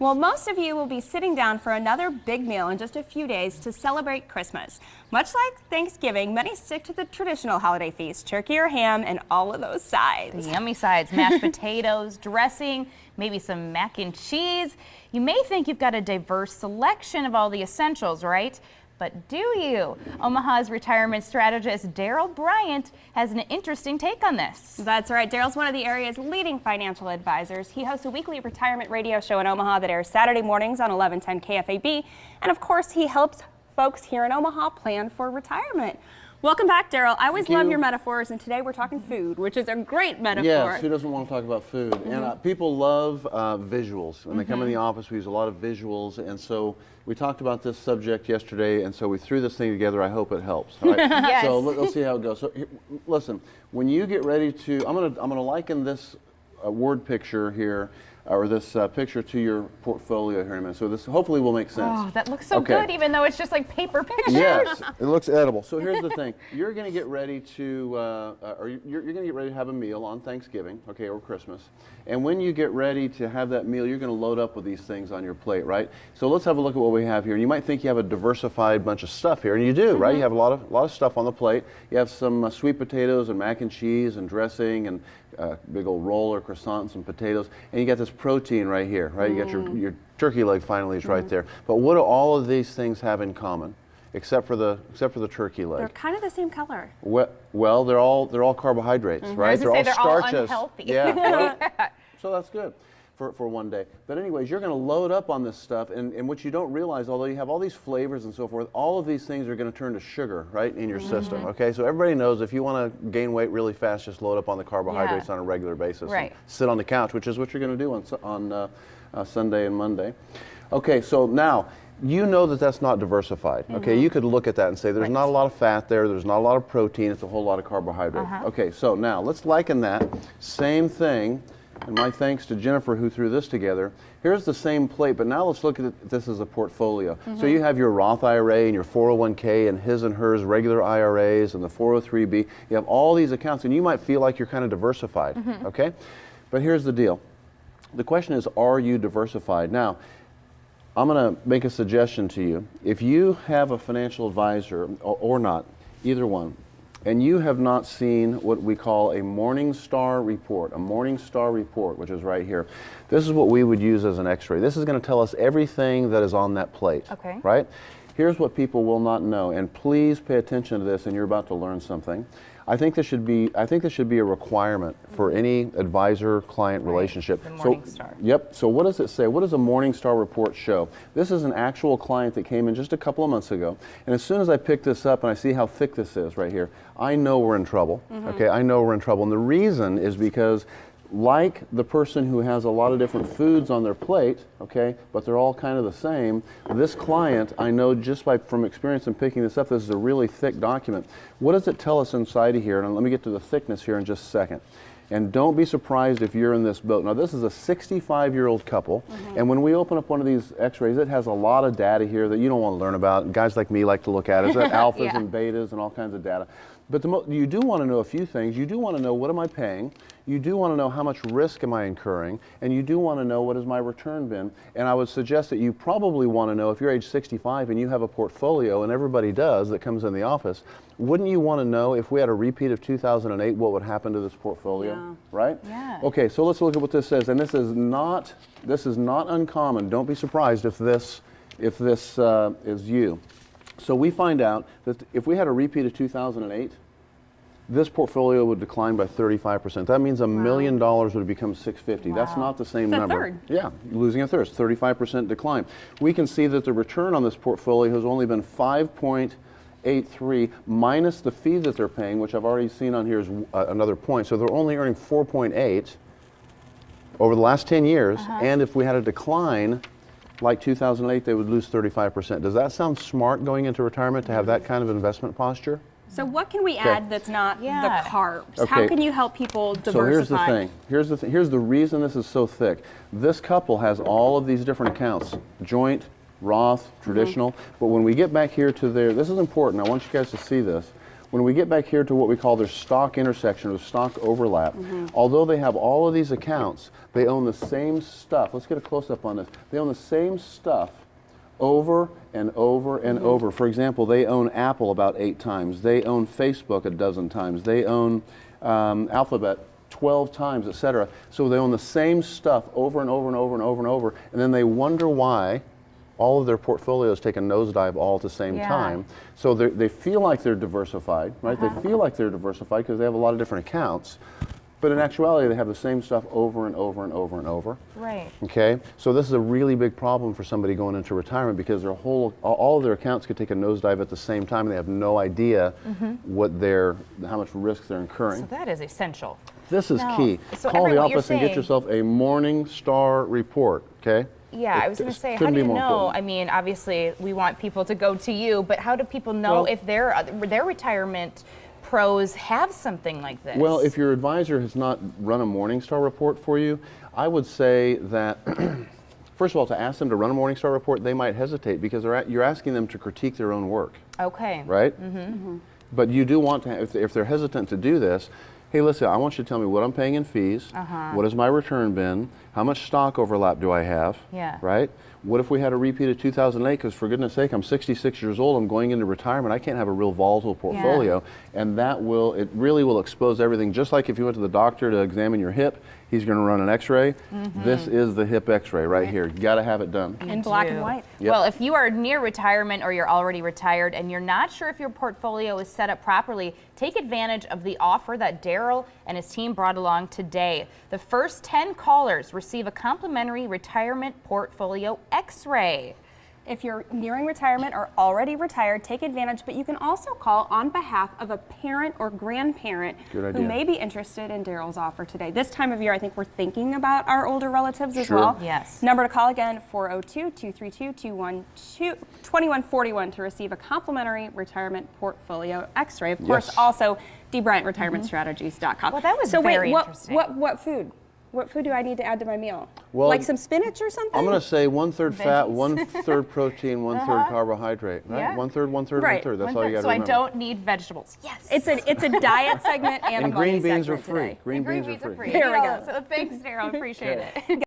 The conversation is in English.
Well, most of you will be sitting down for another big meal in just a few days to celebrate Christmas. Much like Thanksgiving, many stick to the traditional holiday feast, turkey or ham, and all of those sides. The yummy sides, mashed potatoes, dressing, maybe some mac and cheese. You may think you've got a diverse selection of all the essentials, right? But do you? Omaha's retirement strategist Daryl Bryant has an interesting take on this. That's right. Daryl's one of the area's leading financial advisors. He hosts a weekly retirement radio show in Omaha that airs Saturday mornings on 1110 KFAB. And of course, he helps folks here in Omaha plan for retirement. Welcome back, Daryl. I always love your metaphors, and today we're talking food, which is a great metaphor. Yes, who doesn't want to talk about food? And people love visuals. When they come in the office, we use a lot of visuals, and so we talked about this subject yesterday, and so we threw this thing together. I hope it helps. All right? Yes. So let's see how it goes. So listen, when you get ready to, I'm gonna liken this word picture here, or this picture to your portfolio here in a minute. So this hopefully will make sense. Oh, that looks so good, even though it's just like paper pictures. Yes, it looks edible. So here's the thing: you're going to get ready to, you're going to get ready to have a meal on Thanksgiving, okay, or Christmas. And when you get ready to have that meal, you're going to load up with these things on your plate, right? So let's have a look at what we have here. You might think you have a diversified bunch of stuff here, and you do, right? You have a lot of stuff on the plate. You have some sweet potatoes and mac and cheese and dressing and big old roll or croissants and potatoes, and you got this protein right here, right? You got your turkey leg finally is right there. But what do all of these things have in common, except for the turkey leg? They're kind of the same color. Well, they're all carbohydrates, right? They're all starches. All unhealthy. Yeah. Well, so that's good for one day. But anyways, you're going to load up on this stuff, and what you don't realize, although you have all these flavors and so forth, all of these things are going to turn to sugar, right, in your system. Okay, so everybody knows if you want to gain weight really fast, just load up on the carbohydrates on a regular basis. Right. And sit on the couch, which is what you're going to do on Sunday and Monday. Okay, so now you know that that's not diversified. Okay, you could look at that and say there's not a lot of fat there, there's not a lot of protein, it's a whole lot of carbohydrate. Okay, so now let's liken that same thing. And my thanks to Jennifer who threw this together. Here's the same plate, but now let's look at this as a portfolio. So you have your Roth IRA and your 401k and his and hers regular IRAs and the 403b. You have all these accounts, and you might feel like you're kind of diversified, okay? But here's the deal. The question is, are you diversified? Now, I'm going to make a suggestion to you. If you have a financial advisor, or not, either one, and you have not seen what we call a Morningstar report, which is right here. This is what we would use as an x-ray. This is going to tell us everything that is on that plate, right? Here's what people will not know, and please pay attention to this, and you're about to learn something. I think this should be a requirement for any advisor-client relationship. The Morningstar. Yep. So what does it say? What does a Morningstar report show? This is an actual client that came in just a couple of months ago, and as soon as I pick this up and I see how thick this is right here, I know we're in trouble. Okay, I know we're in trouble, and the reason is because, like the person who has a lot of different foods on their plate, okay, but they're all kind of the same, this client, I know just from experience in picking this up, this is a really thick document. What does it tell us inside of here? And let me get to the thickness here in just a second. And don't be surprised if you're in this boat. Now, this is a 65-year-old couple, and when we open up one of these x-rays, it has a lot of data here that you don't want to learn about. Guys like me like to look at it. It's got alphas and betas and all kinds of data. But you do want to know a few things. You do want to know, what am I paying? You do want to know how much risk am I incurring? And you do want to know, what has my return been? And I would suggest that you probably want to know, if you're age 65 and you have a portfolio, and everybody does that comes in the office, wouldn't you want to know, if we had a repeat of 2008, what would happen to this portfolio? Right? Yeah. Okay, so let's look at what this says. And this is not uncommon. Don't be surprised if this is you. So we find out that if we had a repeat of 2008, this portfolio would decline by 35%. That means $1 million would become $650. That's not the same number. Third. Yeah, losing a third. 35% decline. We can see that the return on this portfolio has only been 5.83 minus the fee that they're paying, which I've already seen on here is another point. So they're only earning 4.8 over the last 10 years. And if we had a decline like 2008, they would lose 35%. Does that sound smart going into retirement to have that kind of investment posture? So what can we add that's not the carbs? How can you help people diversify? So here's the thing. Here's the reason this is so thick. This couple has all of these different accounts: joint, Roth, traditional. But when we get back here to this is important. I want you guys to see this. when we get back here to what we call their stock intersection or stock overlap, although they have all of these accounts, they own the same stuff. Let's get a close-up on this. They own the same stuff over and over and over. For example, they own Apple about 8 times. They own Facebook a dozen times. They own Alphabet 12 times, etc. So they own the same stuff over and over and over and over and over, and then they wonder why all of their portfolios take a nosedive all at the same time. So they feel like they're diversified, right? They feel like they're diversified because they have a lot of different accounts. But in actuality, they have the same stuff over and over and over and over. Right. Okay? So this is a really big problem for somebody going into retirement because their all of their accounts could take a nosedive at the same time and they have no idea how much risk they're incurring. So that is essential. This is Now, key. so Call Everett, the what you're office and get saying- yourself a Morningstar report, okay? Yeah, I was going to say, how couldn't do be you more know? important. I mean, obviously, we want people to go to you, but how do people know Well- if their retirement pros have something like this? Well, if your advisor has not run a Morningstar report for you, I would say that, first of all, to ask them to run a Morningstar report, they might hesitate because you're asking them to critique their own work, Okay. right? But you do want to, if they're hesitant to do this, hey, listen, I want you to tell me what I'm paying in fees, what has my return been, how much stock overlap do I have, Yeah. right? What if we had a repeat of 2008? Because for goodness sake, I'm 66 years old, I'm going into retirement, I can't have a real volatile portfolio. And it really will expose everything. Just like if you went to the doctor to examine your hip, he's going to run an x-ray. This is the hip x-ray right here. You got to have it done. In black and white. Yep. Well, if you are near retirement or you're already retired and you're not sure if your portfolio is set up properly, take advantage of the offer that Daryl and his team brought along today. The first 10 callers receive a complimentary retirement portfolio x-ray. If you're nearing retirement or already retired, take advantage, but you can also call on behalf of a parent or grandparent Good who idea. may be interested in Daryl's offer today. This time of year, I think we're thinking about our older relatives as Sure. well. Yes. Number to call again, 402-232-2141 to receive a complimentary retirement portfolio x-ray. Of course, Yes. also dbryantRetirementStrategies.com. Well, that was so very wait, interesting. What food? What food do I need to add to my meal? Well, like some spinach or something? I'm going to say 1/3 fat, Veggies. 1/3 protein, 1/3 carbohydrate, right? Yeah. 1/3, 1/3, Right. 1/3. That's all you got to So I remember. don't need vegetables. Yes. It's a diet segment and a And money green beans are segment free. today. Green beans are free. There we go. So thanks, Daryl. Appreciate it.